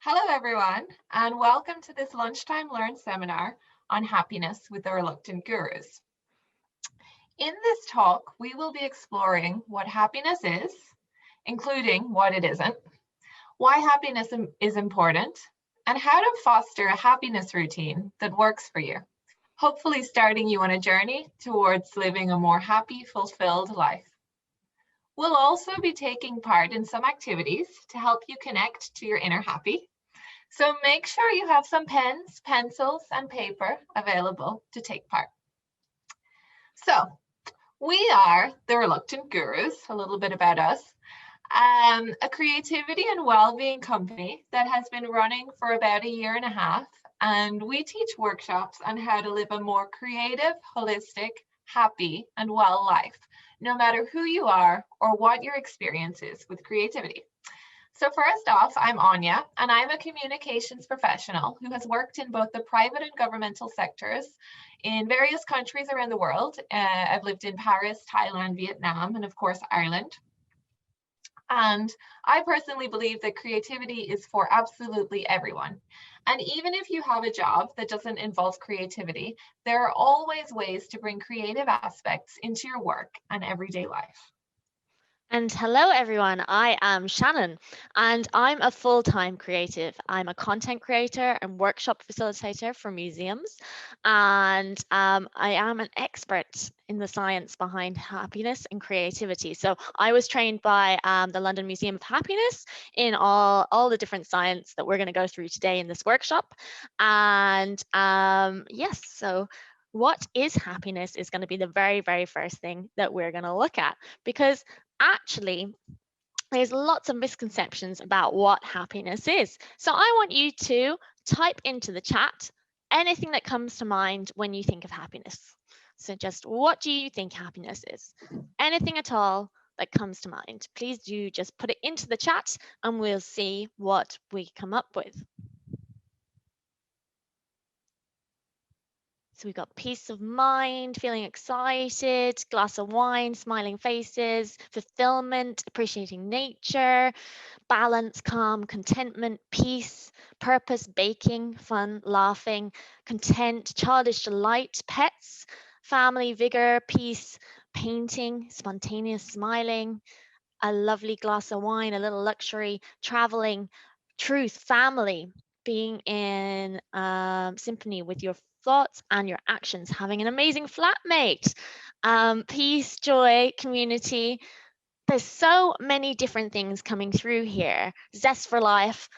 Hello, everyone, and welcome to this Lunchtime Learn seminar on happiness with the reluctant gurus. In this talk, we will be exploring what happiness is, including what it isn't, why happiness is important, and how to foster a happiness routine that works for you, hopefully starting you on a journey towards living a more happy, fulfilled life. We'll also be taking part in some activities to help you connect to your inner happy. So make sure you have some pens, pencils, and paper available to take part. So we are the Reluctant Gurus, a little bit about us, a creativity and well-being company that has been running for about a year and a half. And we teach workshops on how to live a more creative, holistic, happy, and well life, no matter who you are or what your experience is with creativity. So first off, I'm Anya, and I'm a communications professional who has worked in both the private and governmental sectors in various countries around the world. I've lived in Paris, Thailand, Vietnam, and of course, Ireland. And I personally believe that creativity is for absolutely everyone. And even if you have a job that doesn't involve creativity, there are always ways to bring creative aspects into your work and everyday life. And hello, everyone. I am Shannon, and I'm a full-time creative. I'm a content creator and workshop facilitator for museums, and I am an expert in the science behind happiness and creativity. So I was trained by the London Museum of Happiness in all the different science that we're going to go through today in this workshop. And yes, so what is happiness is going to be the very, very first thing that we're going to look at, because actually, there's lots of misconceptions about what happiness is. So I want you to type into the chat anything that comes to mind when you think of happiness. So just what do you think happiness is? Anything at all that comes to mind. Please do just put it into the chat and we'll see what we come up with. So we've got peace of mind, feeling excited, glass of wine, smiling faces, fulfillment, appreciating nature, balance, calm, contentment, peace, purpose, baking, fun, laughing, content, childish delight, pets, family, vigor, peace, painting, spontaneous smiling, a lovely glass of wine, a little luxury, traveling, truth, family, being in symphony with your thoughts and your actions, having an amazing flatmate, peace, joy, community. There's so many different things coming through here. Zest for life.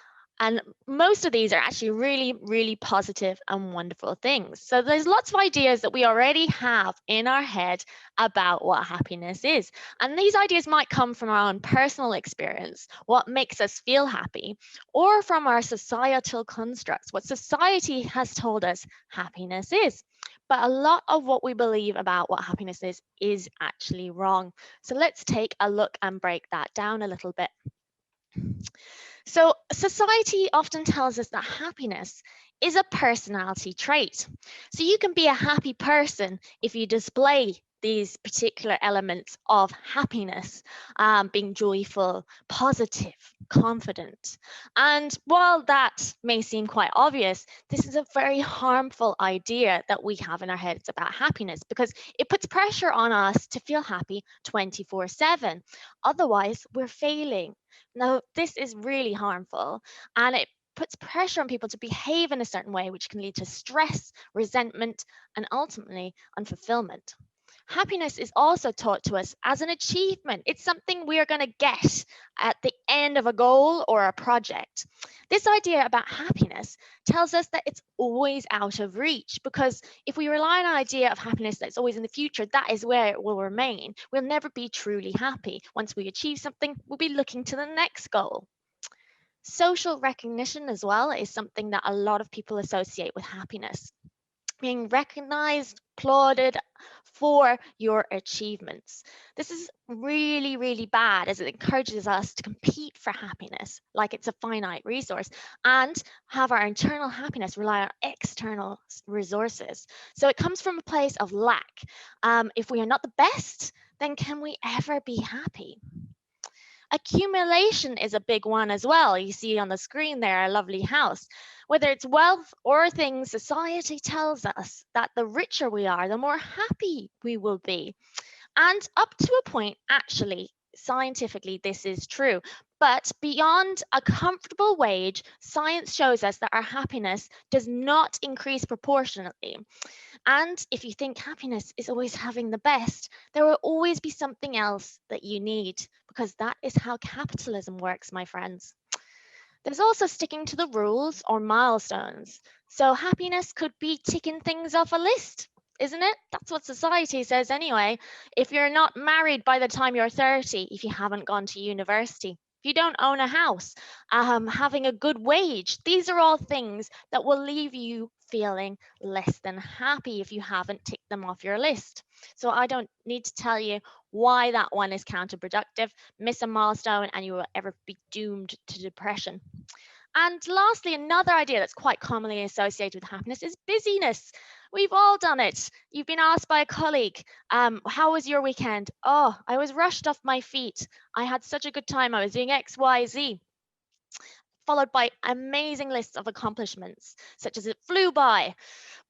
And most of these are actually really, really positive and wonderful things. So there's lots of ideas that we already have in our head about what happiness is. And these ideas might come from our own personal experience, what makes us feel happy, or from our societal constructs, what society has told us happiness is. But a lot of what we believe about what happiness is actually wrong. So let's take a look and break that down a little bit. So society often tells us that happiness is a personality trait. So you can be a happy person if you display these particular elements of happiness, being joyful, positive, confident. And while that may seem quite obvious, this is a very harmful idea that we have in our heads about happiness, because it puts pressure on us to feel happy 24/7. Otherwise, we're failing. Now, this is really harmful, and it puts pressure on people to behave in a certain way, which can lead to stress, resentment, and ultimately unfulfillment. Happiness is also taught to us as an achievement. It's something we are going to get at the end of a goal or a project. This idea about happiness tells us that it's always out of reach, because if we rely on an idea of happiness that's always in the future, that is where it will remain. We'll never be truly happy. Once we achieve something, we'll be looking to the next goal. Social recognition as well is something that a lot of people associate with happiness. Being recognized, applauded for your achievements. This is really, really bad, as it encourages us to compete for happiness like it's a finite resource, and have our internal happiness rely on external resources. So it comes from a place of lack. If we are not the best, then can we ever be happy? Accumulation is a big one as well. You see on the screen there, a lovely house. Whether it's wealth or things, society tells us that the richer we are, the more happy we will be. And up to a point, actually, scientifically, this is true. But beyond a comfortable wage, science shows us that our happiness does not increase proportionately. And if you think happiness is always having the best, there will always be something else that you need, because that is how capitalism works, my friends. There's also sticking to the rules or milestones. So happiness could be ticking things off a list, isn't it? That's what society says anyway. If you're not married by the time you're 30, if you haven't gone to university, if you don't own a house, having a good wage, these are all things that will leave you feeling less than happy if you haven't ticked them off your list. So I don't need to tell you why that one is counterproductive. Miss a milestone and you will ever be doomed to depression. And lastly, another idea that's quite commonly associated with happiness is busyness. We've all done it. You've been asked by a colleague, how was your weekend? Oh, I was rushed off my feet. I had such a good time. I was doing X, Y, Z, followed by amazing lists of accomplishments, such as it flew by.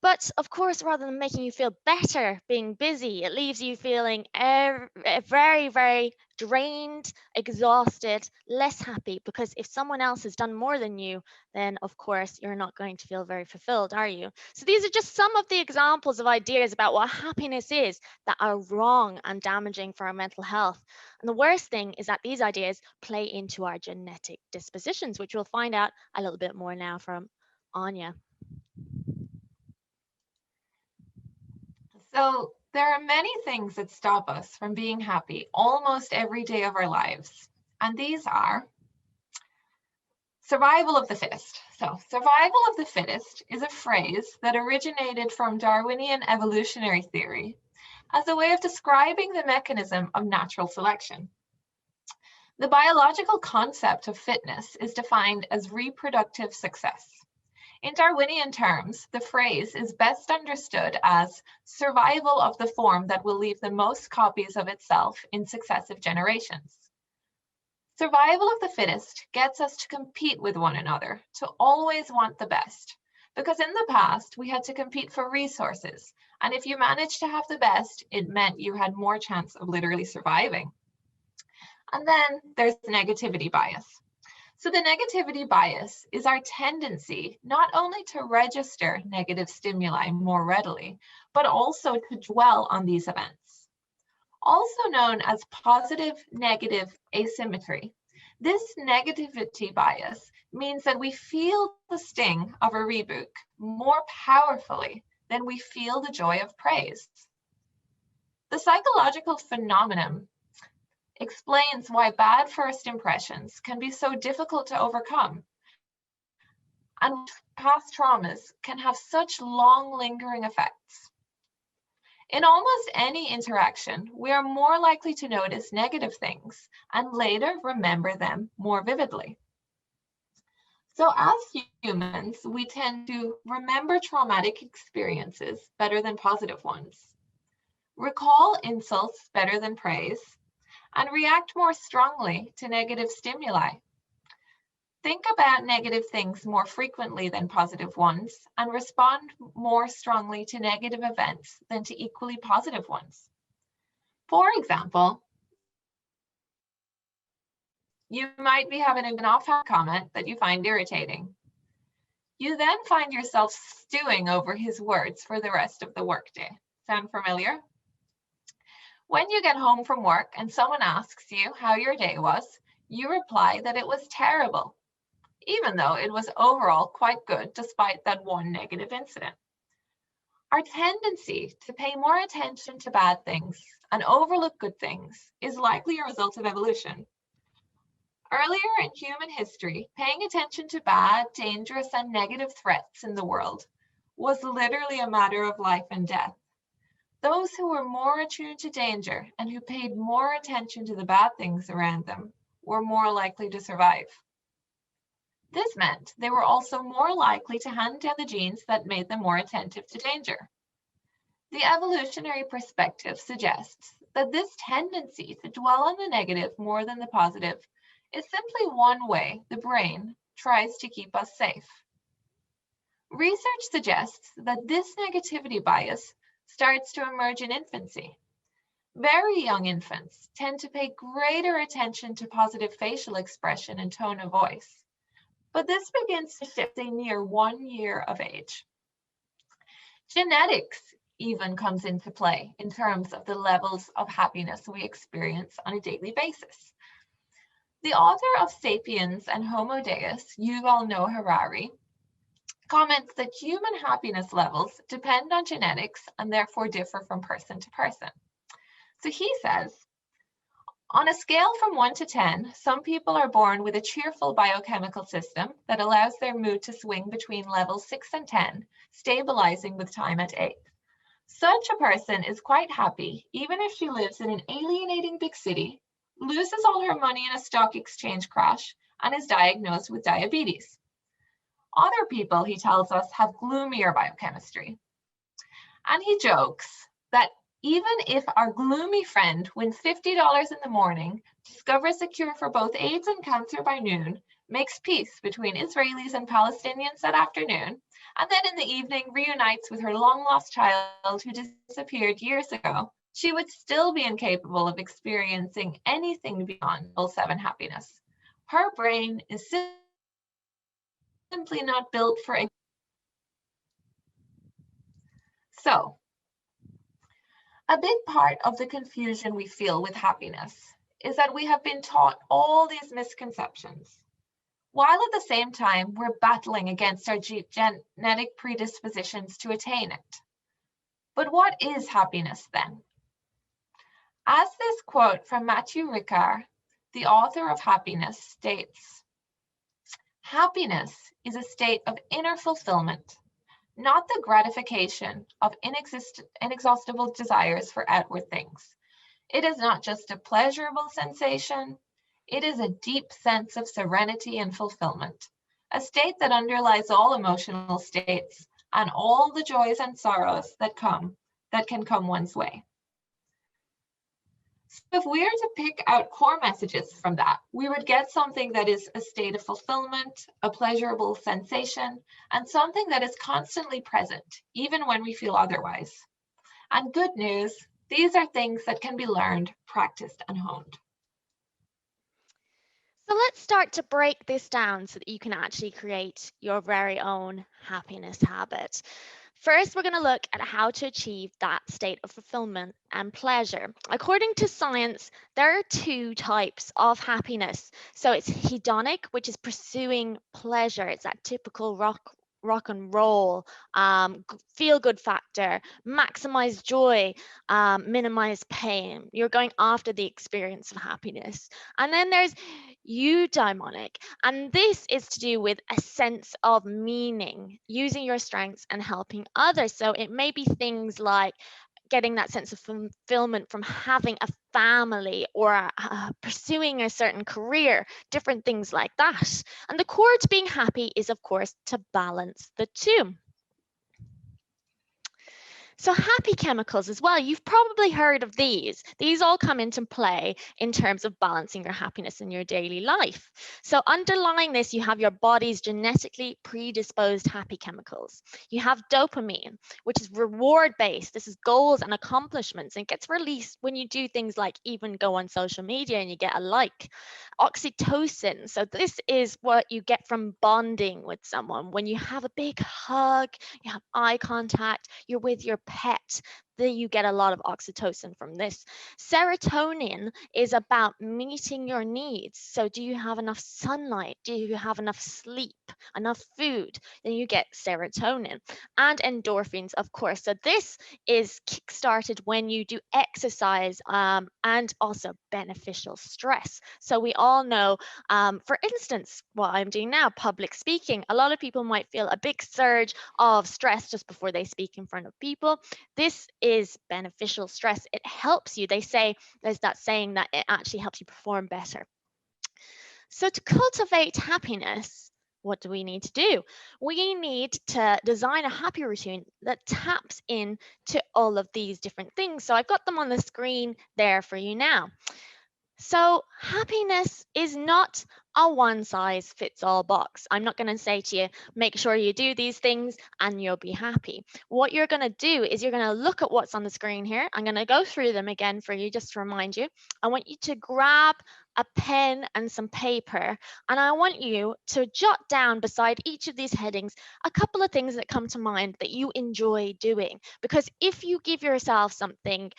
But of course, rather than making you feel better being busy, it leaves you feeling very, very drained, exhausted, less happy. Because if someone else has done more than you, then of course you're not going to feel very fulfilled, are you? So these are just some of the examples of ideas about what happiness is that are wrong and damaging for our mental health. And the worst thing is that these ideas play into our genetic dispositions, which we'll find out a little bit more now from Anya. So there are many things that stop us from being happy almost every day of our lives. And these are survival of the fittest. So survival of the fittest is a phrase that originated from Darwinian evolutionary theory as a way of describing the mechanism of natural selection. The biological concept of fitness is defined as reproductive success. In Darwinian terms, the phrase is best understood as survival of the form that will leave the most copies of itself in successive generations. Survival of the fittest gets us to compete with one another, to always want the best. Because in the past, we had to compete for resources. And if you managed to have the best, it meant you had more chance of literally surviving. And then there's negativity bias. So the negativity bias is our tendency not only to register negative stimuli more readily, but also to dwell on these events. Also known as positive-negative asymmetry, this negativity bias means that we feel the sting of a reboot more powerfully than we feel the joy of praise. The psychological phenomenon explains why bad first impressions can be so difficult to overcome, and past traumas can have such long lingering effects. In almost any interaction, we are more likely to notice negative things and later remember them more vividly. So as humans, we tend to remember traumatic experiences better than positive ones, recall insults better than praise, and react more strongly to negative stimuli. Think about negative things more frequently than positive ones and respond more strongly to negative events than to equally positive ones. For example, you might be having an offhand comment that you find irritating. You then find yourself stewing over his words for the rest of the workday. Sound familiar? When you get home from work and someone asks you how your day was, you reply that it was terrible, even though it was overall quite good despite that one negative incident. Our tendency to pay more attention to bad things and overlook good things is likely a result of evolution. Earlier in human history, paying attention to bad, dangerous, and negative threats in the world was literally a matter of life and death. Those who were more attuned to danger and who paid more attention to the bad things around them were more likely to survive. This meant they were also more likely to hand down the genes that made them more attentive to danger. The evolutionary perspective suggests that this tendency to dwell on the negative more than the positive is simply one way the brain tries to keep us safe. Research suggests that this negativity bias starts to emerge in infancy. Very young infants tend to pay greater attention to positive facial expression and tone of voice, but this begins to shift as they near 1 year of age. Genetics even comes into play in terms of the levels of happiness we experience on a daily basis. The author of Sapiens and Homo Deus, Yuval Noah Harari, comments that human happiness levels depend on genetics and therefore differ from person to person. So he says, on a scale from 1 to 10, some people are born with a cheerful biochemical system that allows their mood to swing between levels 6 and 10, stabilizing with time at 8. Such a person is quite happy, even if she lives in an alienating big city, loses all her money in a stock exchange crash, and is diagnosed with diabetes. Other people, he tells us, have gloomier biochemistry. And he jokes that even if our gloomy friend wins $50 in the morning, discovers a cure for both AIDS and cancer by noon, makes peace between Israelis and Palestinians that afternoon, and then in the evening reunites with her long-lost child who disappeared years ago, she would still be incapable of experiencing anything beyond level 7 happiness. Her brain is simply not built for. So, a big part of the confusion we feel with happiness is that we have been taught all these misconceptions, while at the same time we're battling against our genetic predispositions to attain it. But what is happiness then? As this quote from Matthew Ricard, the author of Happiness, states, happiness is a state of inner fulfillment, not the gratification of inexhaustible desires for outward things. It is not just a pleasurable sensation, it is a deep sense of serenity and fulfillment, a state that underlies all emotional states and all the joys and sorrows that can come one's way. So if we are to pick out core messages from that, we would get something that is a state of fulfillment, a pleasurable sensation, and something that is constantly present, even when we feel otherwise. And good news, these are things that can be learned, practiced, and honed. So let's start to break this down so that you can actually create your very own happiness habit. First, we're going to look at how to achieve that state of fulfillment and pleasure. According to science, there are 2 types of happiness. So it's hedonic, which is pursuing pleasure. It's that typical rock and roll, feel good factor, maximize joy, minimize pain. You're going after the experience of happiness. And then there's eudaimonic, and this is to do with a sense of meaning, using your strengths and helping others. So it may be things like getting that sense of fulfillment from having a family or pursuing a certain career, different things like that. And the core to being happy is, of course, to balance the 2. So happy chemicals as well, you've probably heard of these. These all come into play in terms of balancing your happiness in your daily life. So underlying this, you have your body's genetically predisposed happy chemicals. You have dopamine, which is reward-based. This is goals and accomplishments, and it gets released when you do things like even go on social media and you get a like. Oxytocin, so this is what you get from bonding with someone. When you have a big hug, you have eye contact, you're with your pet, then you get a lot of oxytocin from this. Serotonin is about meeting your needs. So do you have enough sunlight? Do you have enough sleep, enough food? Then you get serotonin. And endorphins, of course. So this is kickstarted when you do exercise, and also beneficial stress. So we all know, for instance, what I'm doing now, public speaking, a lot of people might feel a big surge of stress just before they speak in front of people. This is beneficial stress. It helps you. They say, there's that saying that it actually helps you perform better. So to cultivate happiness, what do we need to do? We need to design a happy routine that taps into all of these different things. So I've got them on the screen there for you now. So, happiness is not a one size fits all box. I'm not going to say to you, make sure you do these things and you'll be happy. What you're going to do is you're going to look at what's on the screen here. I'm going to go through them again for you just to remind you. I want you to grab a pen and some paper, and I want you to jot down beside each of these headings a couple of things that come to mind that you enjoy doing. Because if you give yourself something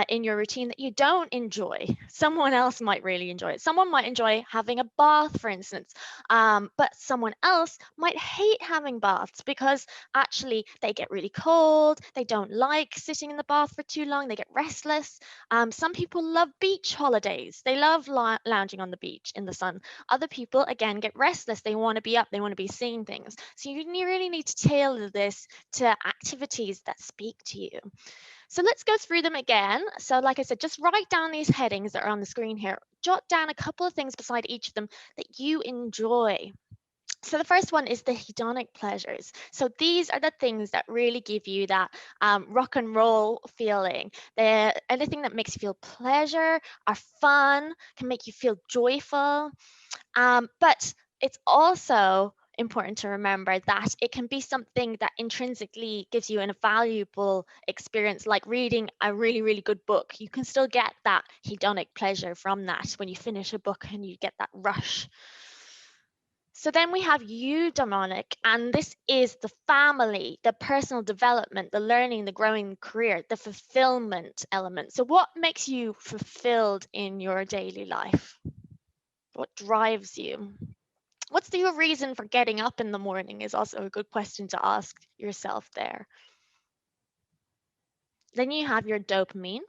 in your routine that you don't enjoy, someone else might really enjoy it. Someone might enjoy having a bath, for instance, but someone else might hate having baths because actually they get really cold, they don't like sitting in the bath for too long, they get restless. Some people love beach holidays, they love lounging on the beach in the sun. Other people, again, get restless, they want to be up, they want to be seeing things. So you really need to tailor this to activities that speak to you. So let's go through them again. So like I said, just write down these headings that are on the screen here. Jot down a couple of things beside each of them that you enjoy. So the first one is the hedonic pleasures. So these are the things that really give you that rock and roll feeling. Anything that makes you feel pleasure or fun, can make you feel joyful. But it's also important to remember that it can be something that intrinsically gives you a valuable experience, like reading a really good book. You can still get that hedonic pleasure from that when you finish a book and you get that rush. So then we have eudaimonic, and this is the family, the personal development, the learning, the growing, the career, the fulfillment element. So what makes you fulfilled in your daily life? What drives you? What's your reason for getting up in the morning is also a good question to ask yourself there. Then you have your dopamine,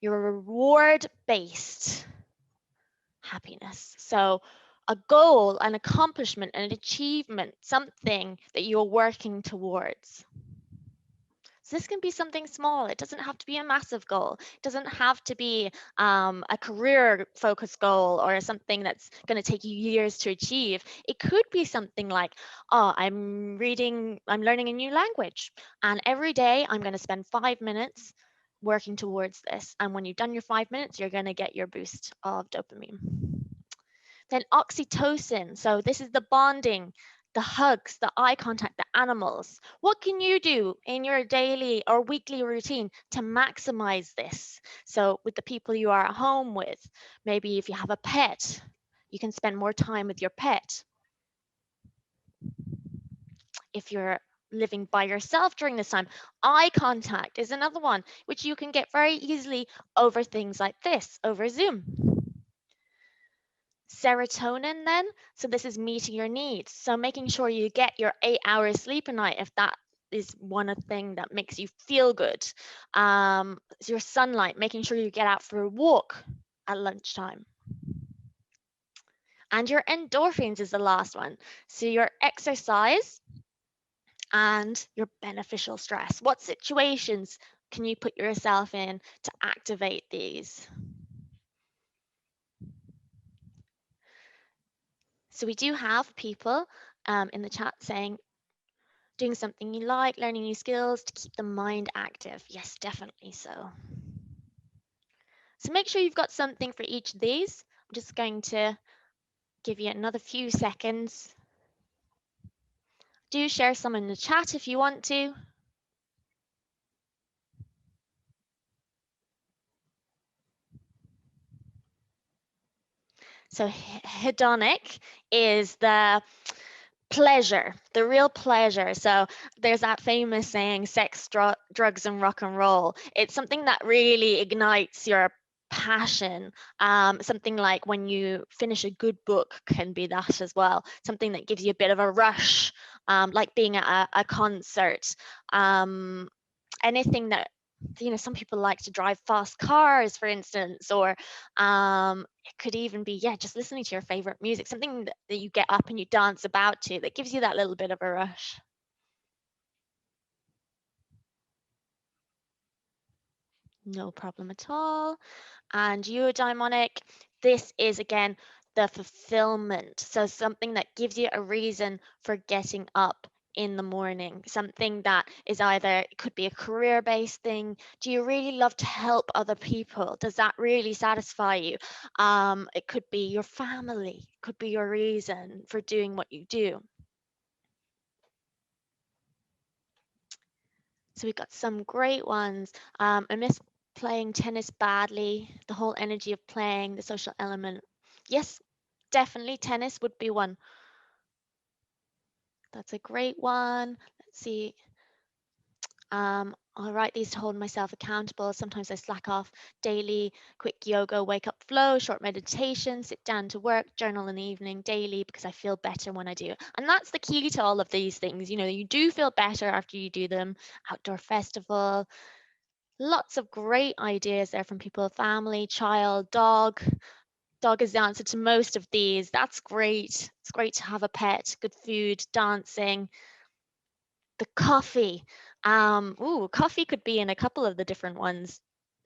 your reward-based happiness. So a goal, an accomplishment, an achievement, something that you're working towards. So this can be something small. It doesn't have to be a massive goal. It doesn't have to be a career-focused goal or something that's going to take you years to achieve. It could be something like, oh, I'm learning a new language, and every day I'm going to spend 5 minutes working towards this. And when you've done your 5 minutes, you're going to get your boost of dopamine. Then oxytocin. So this is the bonding, the hugs, the eye contact, the animals. What can you do in your daily or weekly routine to maximize this? So with the people you are at home with, maybe if you have a pet, you can spend more time with your pet. If you're living by yourself during this time, eye contact is another one, which you can get very easily over things like this, over Zoom. Serotonin then, so this is meeting your needs, so making sure you get your 8 hours sleep a night if that is one thing that makes you feel good. Your sunlight, making sure you get out for a walk at lunchtime. And your endorphins is the last one, so your exercise and your beneficial stress. What situations can you put yourself in to activate these? So we do have people in the chat saying doing something you like, learning new skills to keep the mind active. Yes, definitely so. So make sure you've got something for each of these. I'm just going to give you another few seconds. Do share some in the chat if you want to. So hedonic is the pleasure, the real pleasure. So there's that famous saying, sex, drugs, and rock and roll. It's something that really ignites your passion. Something like when you finish a good book can be that as well. Something that gives you a bit of a rush, like being at a concert. Anything that, some people like to drive fast cars, for instance, or it could even be, just listening to your favorite music, something that you get up and you dance about to, that gives you that little bit of a rush. No problem at all. And eudaimonic, this is again the fulfillment. So something that gives you a reason for getting up in the morning? Something that is either, it could be a career-based thing. Do you really love to help other people? Does that really satisfy you? It could be your family, could be your reason for doing what you do. So we've got some great ones. I miss playing tennis badly, the whole energy of playing, the social element. Yes, definitely tennis would be one. That's a great one. Let's see. I write these to hold myself accountable. Sometimes I slack off. Daily, quick yoga, wake up flow, short meditation, sit down to work, journal in the evening, daily, because I feel better when I do it. And that's the key to all of these things. You know, you do feel better after you do them. Outdoor festival, lots of great ideas there from people, family, child, dog. Dog is the answer to most of these. That's great. It's great to have a pet, good food, dancing. The coffee. Coffee could be in a couple of the different ones.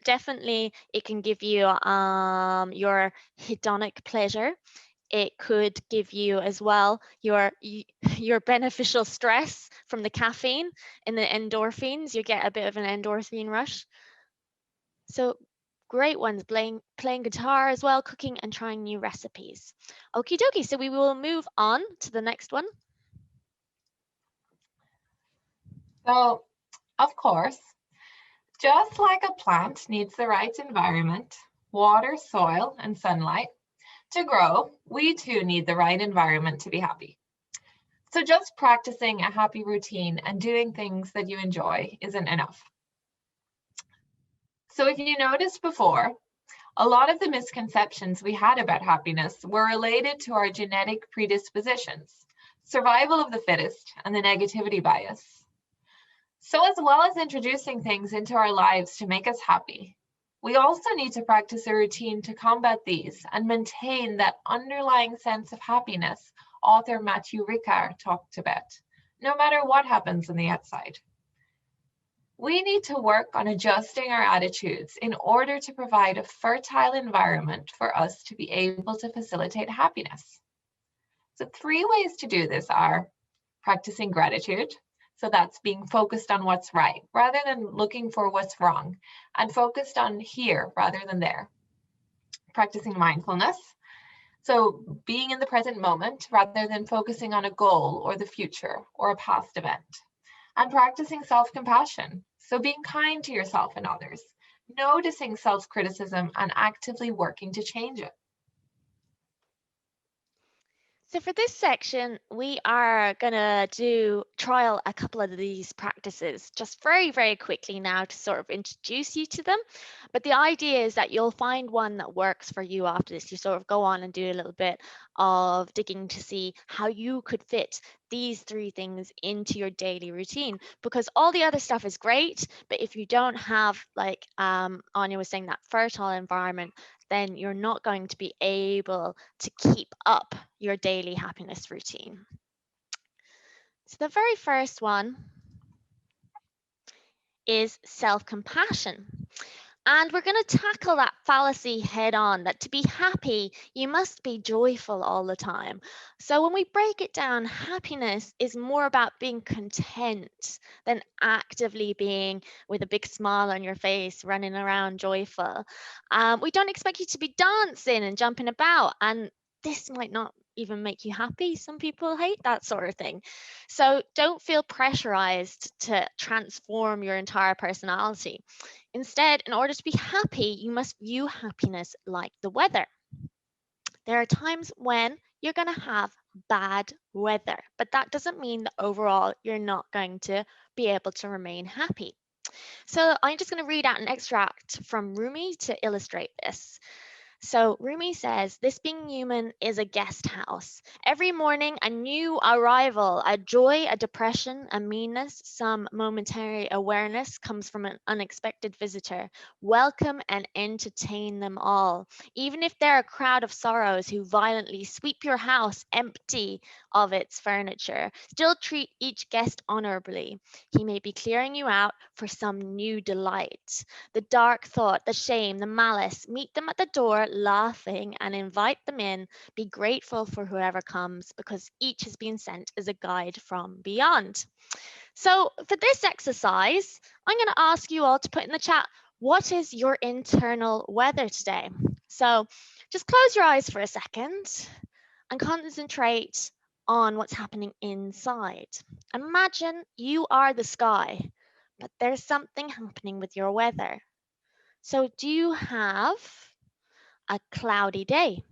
Definitely, it can give you your hedonic pleasure. It could give you as well your beneficial stress from the caffeine and the endorphins. You get a bit of an endorphin rush. So great ones, playing guitar as well, cooking and trying new recipes. Okie dokie, so we will move on to the next one. So, of course, just like a plant needs the right environment, water, soil, and sunlight to grow, we too need the right environment to be happy. So just practicing a happy routine and doing things that you enjoy isn't enough. So if you noticed before, a lot of the misconceptions we had about happiness were related to our genetic predispositions, survival of the fittest, and the negativity bias. So as well as introducing things into our lives to make us happy, we also need to practice a routine to combat these and maintain that underlying sense of happiness author Matthew Ricard talked about, no matter what happens on the outside. We need to work on adjusting our attitudes in order to provide a fertile environment for us to be able to facilitate happiness. So 3 ways to do this are practicing gratitude. So that's being focused on what's right rather than looking for what's wrong, and focused on here rather than there. Practicing mindfulness. So being in the present moment rather than focusing on a goal or the future or a past event. And practicing self-compassion. So being kind to yourself and others, noticing self-criticism and actively working to change it. So for this section, we are gonna trial a couple of these practices just very, very quickly now to sort of introduce you to them. But the idea is that you'll find one that works for you after this. You sort of go on and do a little bit of digging to see how you could fit these 3 things into your daily routine, because all the other stuff is great, but if you don't have, like Anya was saying, that fertile environment, then you're not going to be able to keep up your daily happiness routine. So the very first one is self-compassion. And we're going to tackle that fallacy head on, that to be happy, you must be joyful all the time. So when we break it down, happiness is more about being content than actively being with a big smile on your face, running around joyful. We don't expect you to be dancing and jumping about, and this might not even make you happy. Some people hate that sort of thing. So don't feel pressurized to transform your entire personality. Instead, in order to be happy, you must view happiness like the weather. There are times when you're going to have bad weather, but that doesn't mean that overall you're not going to be able to remain happy. So I'm just going to read out an extract from Rumi to illustrate this. So Rumi says, this being human is a guest house. Every morning, a new arrival, a joy, a depression, a meanness, some momentary awareness comes from an unexpected visitor. Welcome and entertain them all. Even if they're a crowd of sorrows who violently sweep your house empty of its furniture, still treat each guest honorably. He may be clearing you out for some new delight. The dark thought, the shame, the malice, meet them at the door laughing and invite them in. Be grateful for whoever comes because each has been sent as a guide from beyond. So, for this exercise, I'm going to ask you all to put in the chat, what is your internal weather today? So, just close your eyes for a second and concentrate on what's happening inside. Imagine you are the sky, but there's something happening with your weather. So, do you have a cloudy day?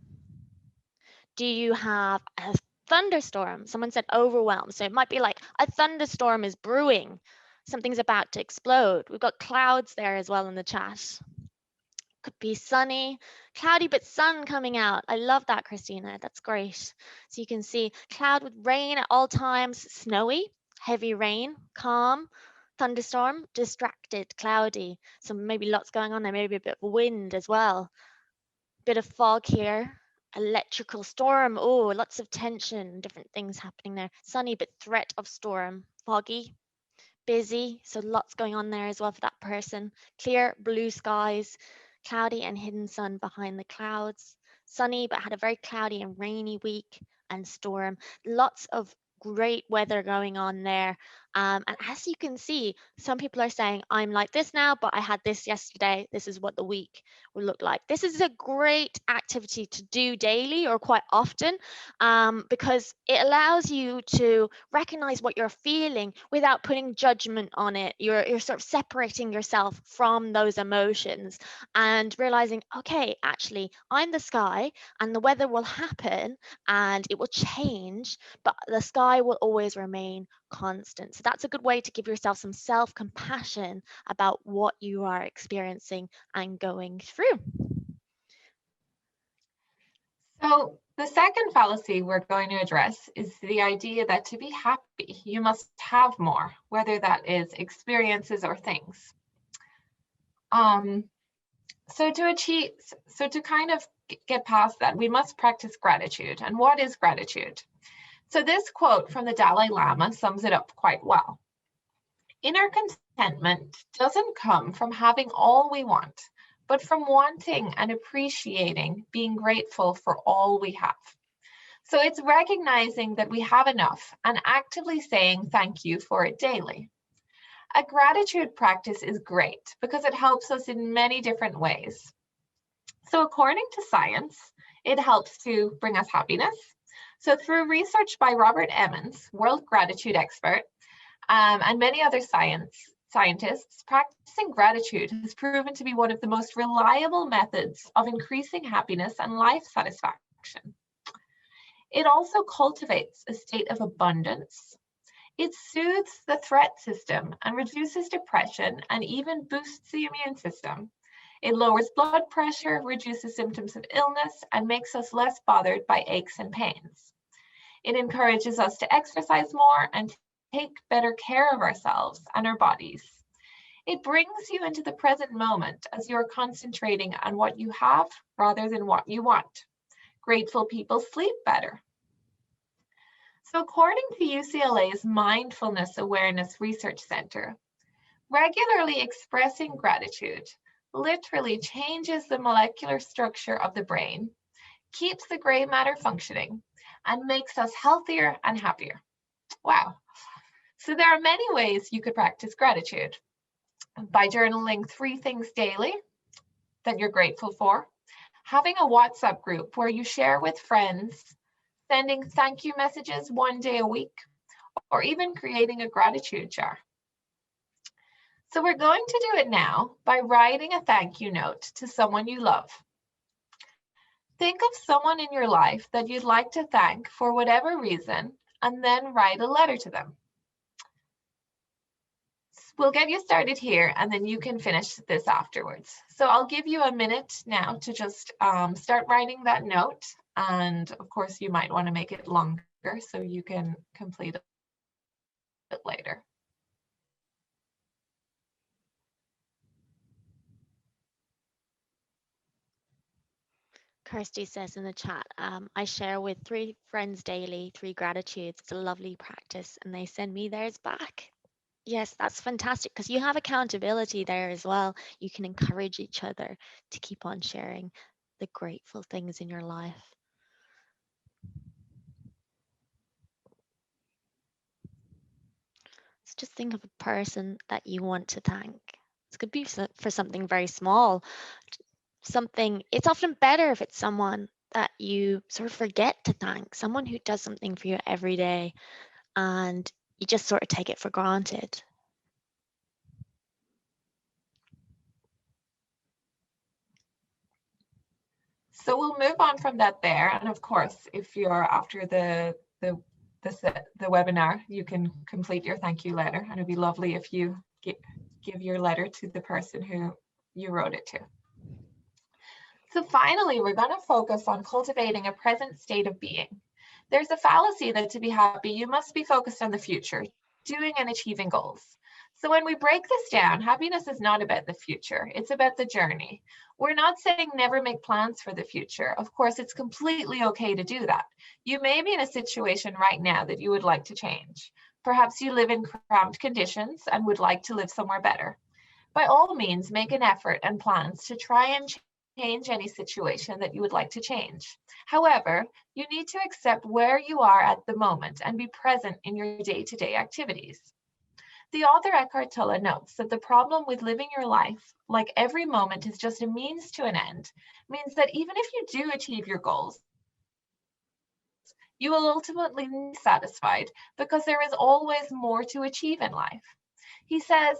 Do you have a thunderstorm? Someone said overwhelmed. So it might be like a thunderstorm is brewing. Something's about to explode. We've got clouds there as well in the chat. Could be sunny, cloudy, but sun coming out. I love that, Christina. That's great. So you can see cloud with rain at all times, snowy, heavy rain, calm, thunderstorm, distracted, cloudy. So maybe lots going on there, maybe a bit of wind as well. Bit of fog here, electrical storm. Oh, lots of tension, different things happening there. Sunny, but threat of storm. Foggy, busy, so lots going on there as well for that person. Clear blue skies, cloudy and hidden sun behind the clouds. Sunny, but had a very cloudy and rainy week, and storm. Lots of great weather going on there. And as you can see, some people are saying, I'm like this now, but I had this yesterday. This is what the week will look like. This is a great activity to do daily or quite often because it allows you to recognize what you're feeling without putting judgment on it. You're sort of separating yourself from those emotions and realizing, okay, actually, I'm the sky and the weather will happen and it will change, but the sky will always remain constant. So that's a good way to give yourself some self-compassion about what you are experiencing and going through. So the second fallacy we're going to address is the idea that to be happy, you must have more, whether that is experiences or things. So to kind of get past that, we must practice gratitude. And what is gratitude? So this quote from the Dalai Lama sums it up quite well. Inner contentment doesn't come from having all we want, but from wanting and appreciating being grateful for all we have. So it's recognizing that we have enough and actively saying thank you for it daily. A gratitude practice is great because it helps us in many different ways. So according to science, it helps to bring us happiness. So through research by Robert Emmons, world gratitude expert, and many other scientists, practicing gratitude has proven to be one of the most reliable methods of increasing happiness and life satisfaction. It also cultivates a state of abundance. It soothes the threat system and reduces depression and even boosts the immune system. It lowers blood pressure, reduces symptoms of illness, and makes us less bothered by aches and pains. It encourages us to exercise more and take better care of ourselves and our bodies. It brings you into the present moment as you're concentrating on what you have rather than what you want. Grateful people sleep better. So according to UCLA's Mindfulness Awareness Research Center, regularly expressing gratitude literally changes the molecular structure of the brain, keeps the gray matter functioning, and makes us healthier and happier. Wow. So there are many ways you could practice gratitude. By journaling 3 things daily that you're grateful for, having a WhatsApp group where you share with friends, sending thank you messages 1 day a week, or even creating a gratitude jar. So we're going to do it now by writing a thank you note to someone you love. Think of someone in your life that you'd like to thank for whatever reason, and then write a letter to them. We'll get you started here, and then you can finish this afterwards. So I'll give you a minute now to just start writing that note. And of course, you might want to make it longer so you can complete it later. Kirsty says in the chat, I share with 3 friends daily, 3 gratitudes. It's a lovely practice, and they send me theirs back. Yes, that's fantastic because you have accountability there as well. You can encourage each other to keep on sharing the grateful things in your life. So just think of a person that you want to thank. This could be for something very small. It's often better if it's someone that you sort of forget to thank, someone who does something for you every day and you just sort of take it for granted. So we'll move on from that there. And of course, if you're after the webinar, you can complete your thank you letter. And it'd be lovely if you give your letter to the person who you wrote it to. So finally, we're going to focus on cultivating a present state of being. There's a fallacy that to be happy, you must be focused on the future, doing and achieving goals. So when we break this down, happiness is not about the future, it's about the journey. We're not saying never make plans for the future. Of course, it's completely okay to do that. You may be in a situation right now that you would like to change. Perhaps you live in cramped conditions and would like to live somewhere better. By all means, make an effort and plans to try and change any situation that you would like to change. However, you need to accept where you are at the moment and be present in your day-to-day activities. The author Eckhart Tolle notes that the problem with living your life, like every moment is just a means to an end, means that even if you do achieve your goals, you will ultimately be satisfied because there is always more to achieve in life. He says,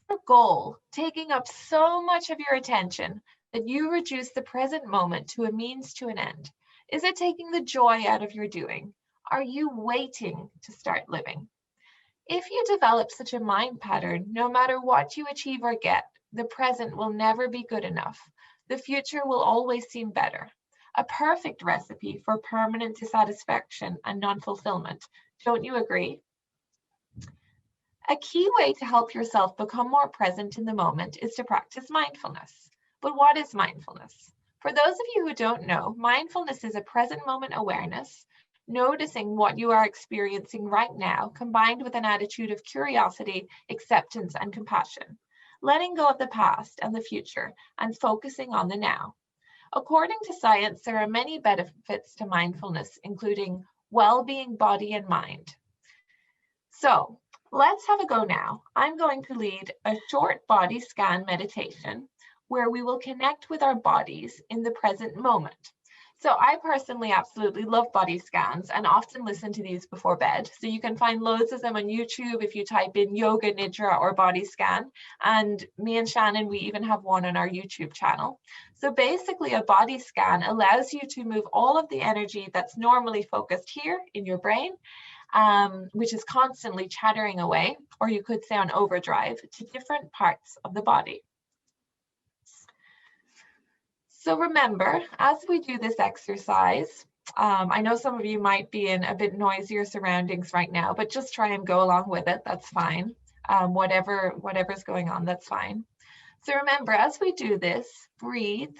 your goal taking up so much of your attention that you reduce the present moment to a means to an end? Is it taking the joy out of your doing? Are you waiting to start living? If you develop such a mind pattern, no matter what you achieve or get, the present will never be good enough. The future will always seem better. A perfect recipe for permanent dissatisfaction and non-fulfillment. Don't you agree? A key way to help yourself become more present in the moment is to practice mindfulness. But what is mindfulness? For those of you who don't know, mindfulness is a present moment awareness, noticing what you are experiencing right now, combined with an attitude of curiosity, acceptance, and compassion, letting go of the past and the future, and focusing on the now. According to science, there are many benefits to mindfulness, including well-being, body, and mind. So let's have a go now. I'm going to lead a short body scan meditation where we will connect with our bodies in the present moment. So I personally absolutely love body scans and often listen to these before bed. So you can find loads of them on YouTube if you type in yoga, nidra, or body scan. And me and Shannon, we even have one on our YouTube channel. So basically a body scan allows you to move all of the energy that's normally focused here in your brain, which is constantly chattering away, or you could say on overdrive, to different parts of the body. So remember, as we do this exercise, I know some of you might be in a bit noisier surroundings right now, but just try and go along with it, that's fine. Whatever's going on, that's fine. So remember, as we do this, breathe.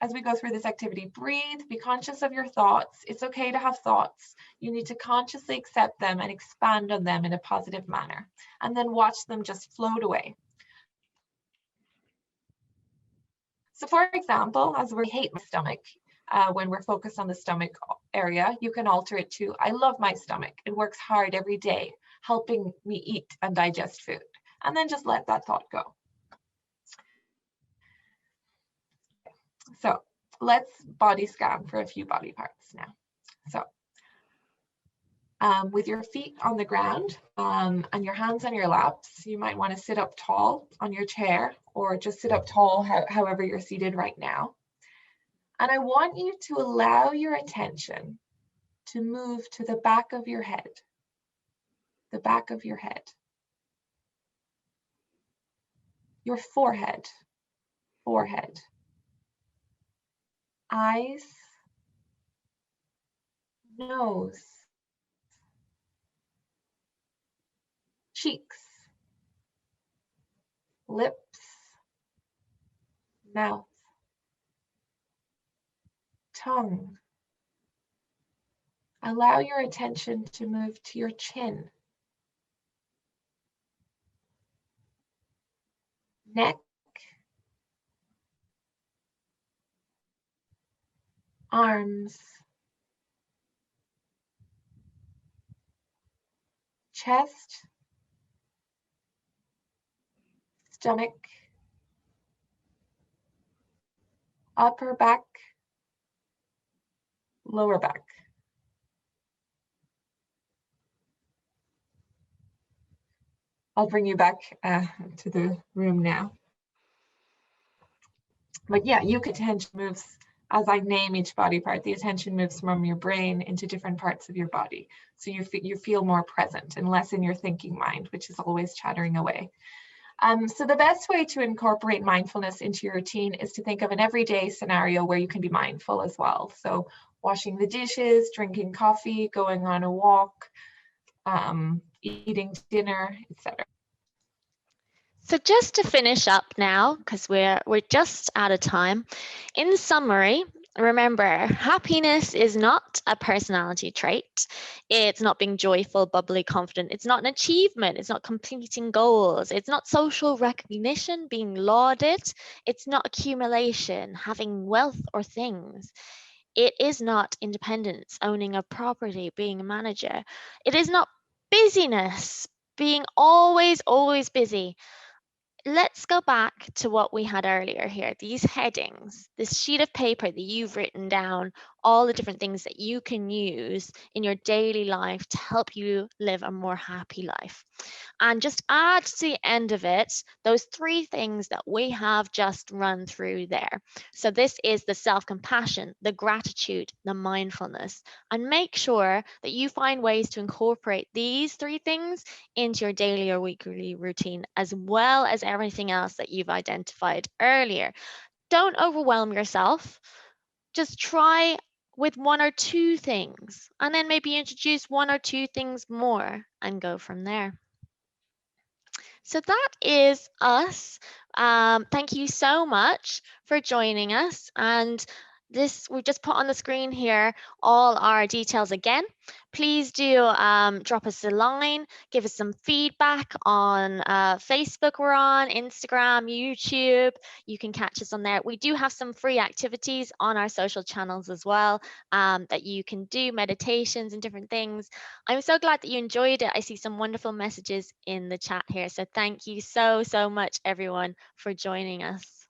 As we go through this activity, breathe, be conscious of your thoughts. It's okay to have thoughts. You need to consciously accept them and expand on them in a positive manner, and then watch them just float away. So for example, as we hate my stomach, when we're focused on the stomach area, you can alter it to, I love my stomach. It works hard every day, helping me eat and digest food. And then just let that thought go. So let's body scan for a few body parts now. So with your feet on the ground and your hands on your laps, you might want to sit up tall on your chair or just sit up tall however you're seated right now. And I want you to allow your attention to move to the back of your head, the back of your head, your forehead, forehead, eyes, nose, cheeks, lips, mouth, tongue. Allow your attention to move to your chin, neck, arms, chest, stomach, upper back, lower back. I'll bring you back to the room now. But yeah, attention moves as I name each body part. The attention moves from your brain into different parts of your body. So you feel more present and less in your thinking mind, which is always chattering away. So the best way to incorporate mindfulness into your routine is to think of an everyday scenario where you can be mindful as well. So washing the dishes, drinking coffee, going on a walk, eating dinner, etc. So just to finish up now, because we're just out of time. In summary, remember, happiness is not a personality trait. It's not being joyful, bubbly, confident. It's not an achievement. It's not completing goals. It's not social recognition, being lauded. It's not accumulation, having wealth or things. It is not independence, owning a property, being a manager. It is not busyness, being always busy. Let's go back to what we had earlier here, these headings, this sheet of paper that you've written down, all the different things that you can use in your daily life to help you live a more happy life. And just add to the end of it those 3 things that we have just run through there. So this is the self-compassion, the gratitude, the mindfulness, and make sure that you find ways to incorporate these 3 things into your daily or weekly routine, as well as everything else that you've identified earlier. Don't overwhelm yourself. Just try with 1 or 2 things, and then maybe introduce 1 or 2 things more and go from there. So that is us. Thank you so much for joining us. And we've just put on the screen here all our details again. Please do drop us a line, give us some feedback on Facebook, we're on Instagram, YouTube. You can catch us on there. We do have some free activities on our social channels as well that you can do, meditations and different things. I'm so glad that you enjoyed it. I see some wonderful messages in the chat here. So thank you so much, everyone, for joining us.